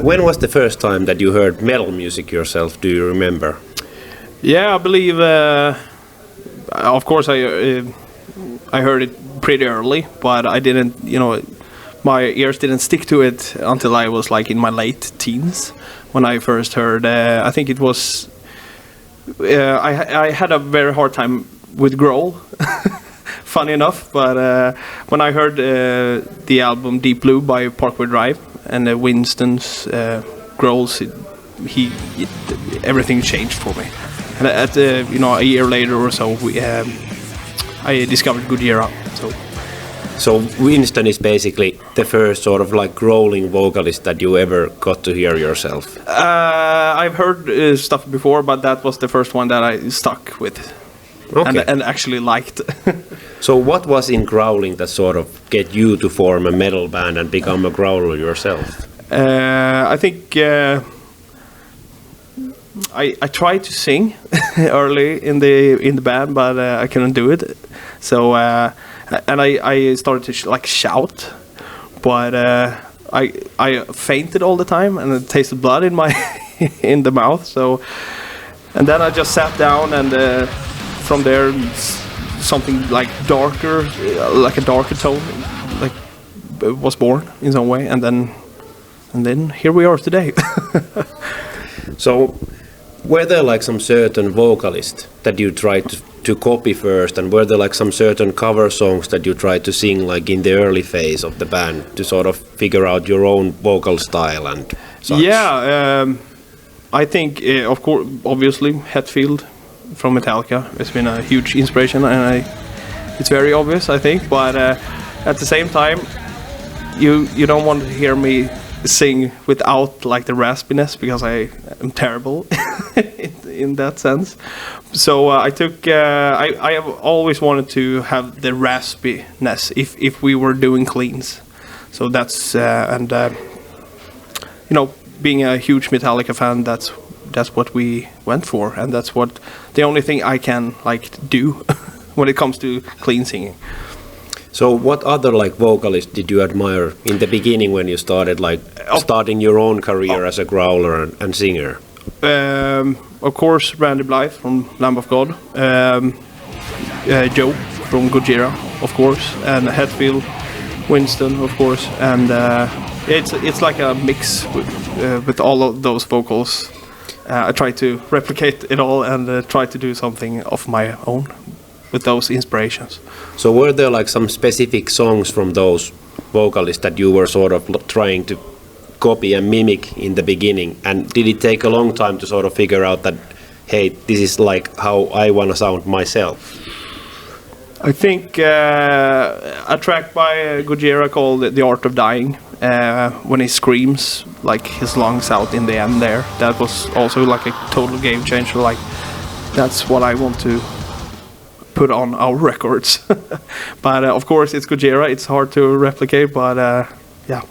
When was the first time that you heard metal music yourself? Do you remember? Yeah, I believe. Of course, I heard it pretty early, but I didn't. My ears didn't stick to it until I was like in my late teens when I first heard. I think it was. I had a very hard time with growl. Funny enough, but when I heard the album Deep Blue by Parkway Drive and Winston's growls, everything changed for me. And at a year later or so, I discovered Gojira. So Winston is basically the first sort of like growling vocalist that you ever got to hear yourself. I've heard stuff before, but that was the first one that I stuck with. Okay. And actually liked. So what was in growling that sort of get you to form a metal band and become a growler yourself? I think I tried to sing early in the band, but I couldn't do it. So and I started to shout, but I fainted all the time and it tasted blood in my in the mouth. So and then I just sat down and. From there, something like darker, like a darker tone, like was born in some way, and then here we are today. So, were there like some certain vocalist that you tried to copy first, and were there like some certain cover songs that you tried to sing like in the early phase of the band to sort of figure out your own vocal style and such? Yeah, I think of course, obviously, Hetfield from Metallica has been a huge inspiration, and it's very obvious, I think. But at the same time, you don't want to hear me sing without like the raspiness, because I am terrible in that sense. So I took. I have always wanted to have the raspiness if we were doing cleans. So that's being a huge Metallica fan, that's what we went for, and that's what the only thing I can do when it comes to clean singing. So what other vocalists did you admire in the beginning when you started starting your own career as a growler and singer? Of course, Randy Blythe from Lamb of God, Joe from Gojira, of course, and Hetfield, Winston, of course, and it's like a mix with all of those vocals. I try to replicate it all and try to do something of my own with those inspirations. So were there some specific songs from those vocalists that you were sort of trying to copy and mimic in the beginning? And did it take a long time to sort of figure out that, hey, this is how I want to sound myself? I think a track by Gojira called The Art of Dying, when he screams his lungs out in the end there, that was also a total game changer. That's what I want to put on our records. But of course it's Gojira, it's hard to replicate, but yeah.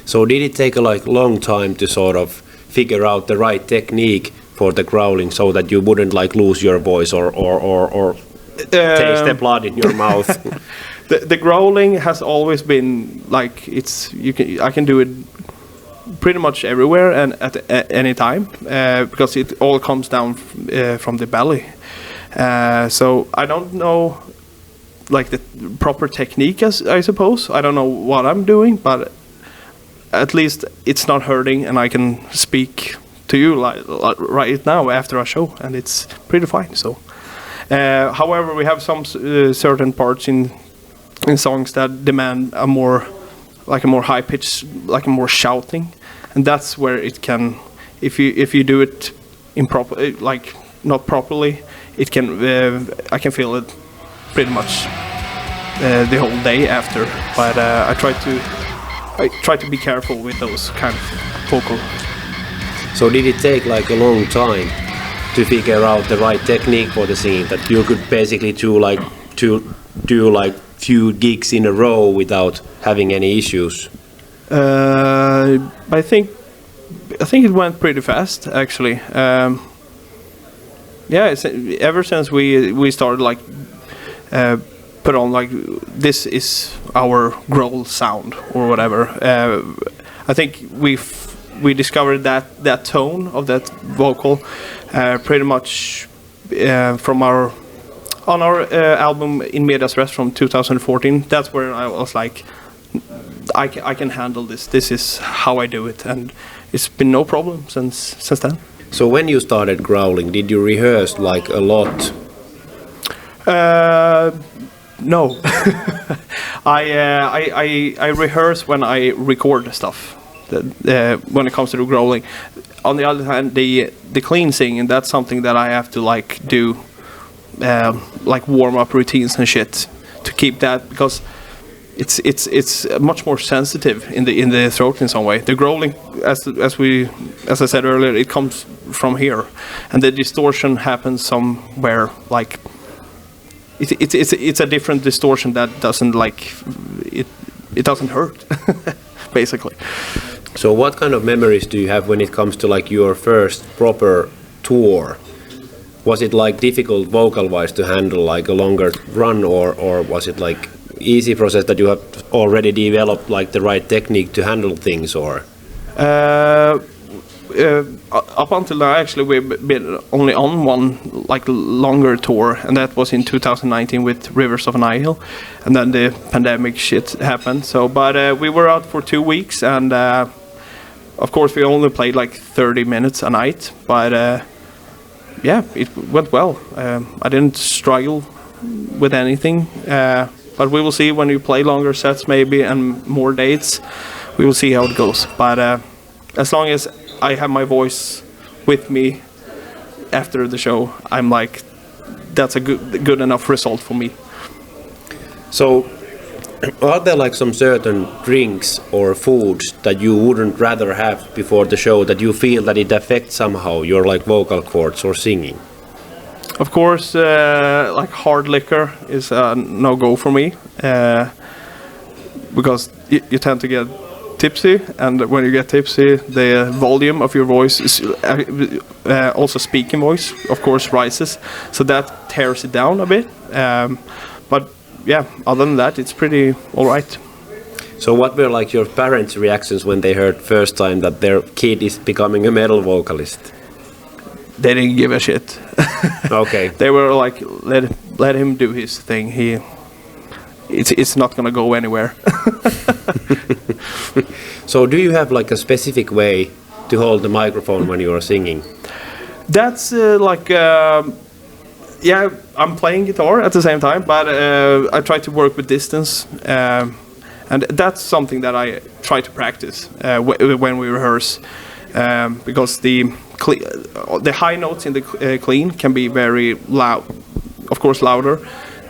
So did it take a long time to sort of figure out the right technique for the growling so that you wouldn't lose your voice or taste the blood in your mouth? The growling has always been I can do it pretty much everywhere and at any time, because it all comes down from the belly. So I don't know the proper technique, I suppose. I don't know what I'm doing, but at least it's not hurting, and I can speak to you right now after a show, and it's pretty fine. So, however, we have some certain parts in songs that demand a more high pitch, a more shouting, and that's where it can, if you do it improper, not properly, it can I can feel it pretty much the whole day after. But I try to be careful with those kind of vocal. So did it take a long time to figure out the right technique for the singing, that you could basically do few gigs in a row without having any issues? I think it went pretty fast, actually. Yeah, ever since we started put on this is our growl sound or whatever. I think we discovered that tone of that vocal pretty much from our album In Medias Res from 2014. That's where I was like, I can handle this. This is how I do it, and it's been no problem since then. So when you started growling, did you rehearse like a lot? No. I rehearse when I record stuff. When it comes to the growling. On the other hand, the clean singing, that's something that I have to like do, like warm up routines and shit to keep that, because it's much more sensitive in the throat in some way. The growling, as I said earlier, it comes from here, and the distortion happens somewhere like. It's a different distortion that doesn't like it doesn't hurt basically. So what kind of memories do you have when it comes to like your first proper tour? Was it like difficult vocal wise to handle like a longer run, or was it like easy process that you have already developed like the right technique to handle things, or? Up until now, actually, we've been only on one like longer tour, and that was in 2019 with Rivers of Nihil, and then the pandemic shit happened. So, but we were out for 2 weeks, and of course we only played like 30 minutes a night. But yeah, it went well. I didn't struggle with anything. But we will see when you play longer sets, maybe, and more dates. We will see how it goes. But as long as I have my voice with me after the show, I'm like, that's a good enough result for me. So, are there like some certain drinks or foods that you wouldn't rather have before the show, that you feel that it affects somehow your like vocal cords or singing? Of course, like hard liquor is a no-go for me, because you tend to get tipsy, and when you get tipsy, the volume of your voice is also speaking voice, of course, rises, so that tears it down a bit. But yeah, other than that, it's pretty all right. So what were like your parents' reactions when they heard first time that their kid is becoming a metal vocalist? They didn't give a shit. Okay. They were like, let him do his thing. It's not gonna go anywhere. So do you have like a specific way to hold the microphone when you are singing? That's yeah, I'm playing guitar at the same time, but I try to work with distance, and that's something that I try to practice when we rehearse, because the high notes in the clean can be very loud, of course louder,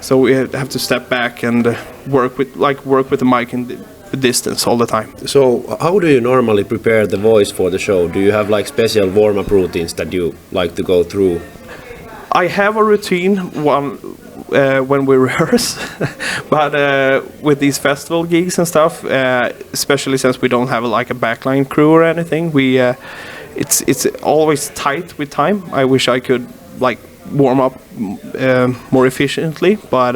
so we have to step back and work with the mic in the distance all the time. So how do you normally prepare the voice for the show? Do you have like special warm-up routines that you like to go through? I have a routine when we rehearse, but with these festival gigs and stuff, especially since we don't have like a backline crew or anything, it's always tight with time. I wish I could like warm up more efficiently, but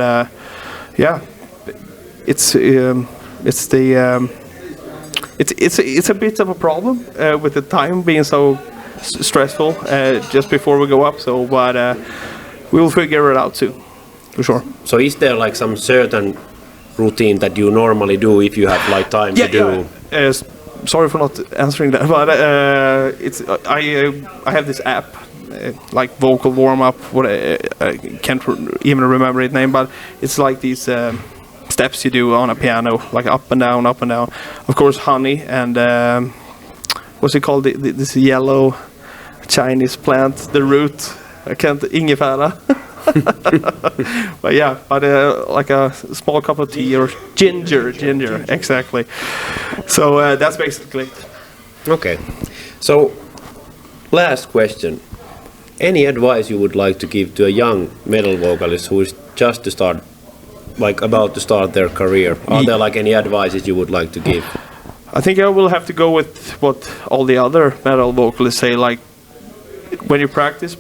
yeah, it's a bit of a problem with the time being so stressful just before we go up. So, but we will figure it out too, for sure. So, is there like some certain routine that you normally do if you have like time to do? Yeah. Sorry for not answering that, but I have this app. Like vocal warm-up, what I can't even remember its name, but it's like these steps you do on a piano, like up and down, up and down. Of course, honey and what's it called? This yellow Chinese plant, the root. I can't ingefära. But yeah, like a small cup of tea or ginger, exactly. So that's basically it. Okay. So, last question. Any advice you would like to give to a young metal vocalist who is just about to start their career? Are there like any advices you would like to give? I think I will have to go with what all the other metal vocalists say, like when you practice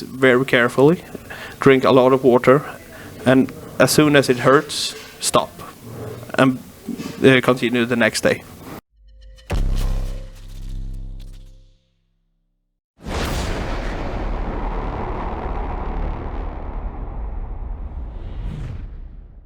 very carefully, drink a lot of water, and as soon as it hurts, stop and continue the next day.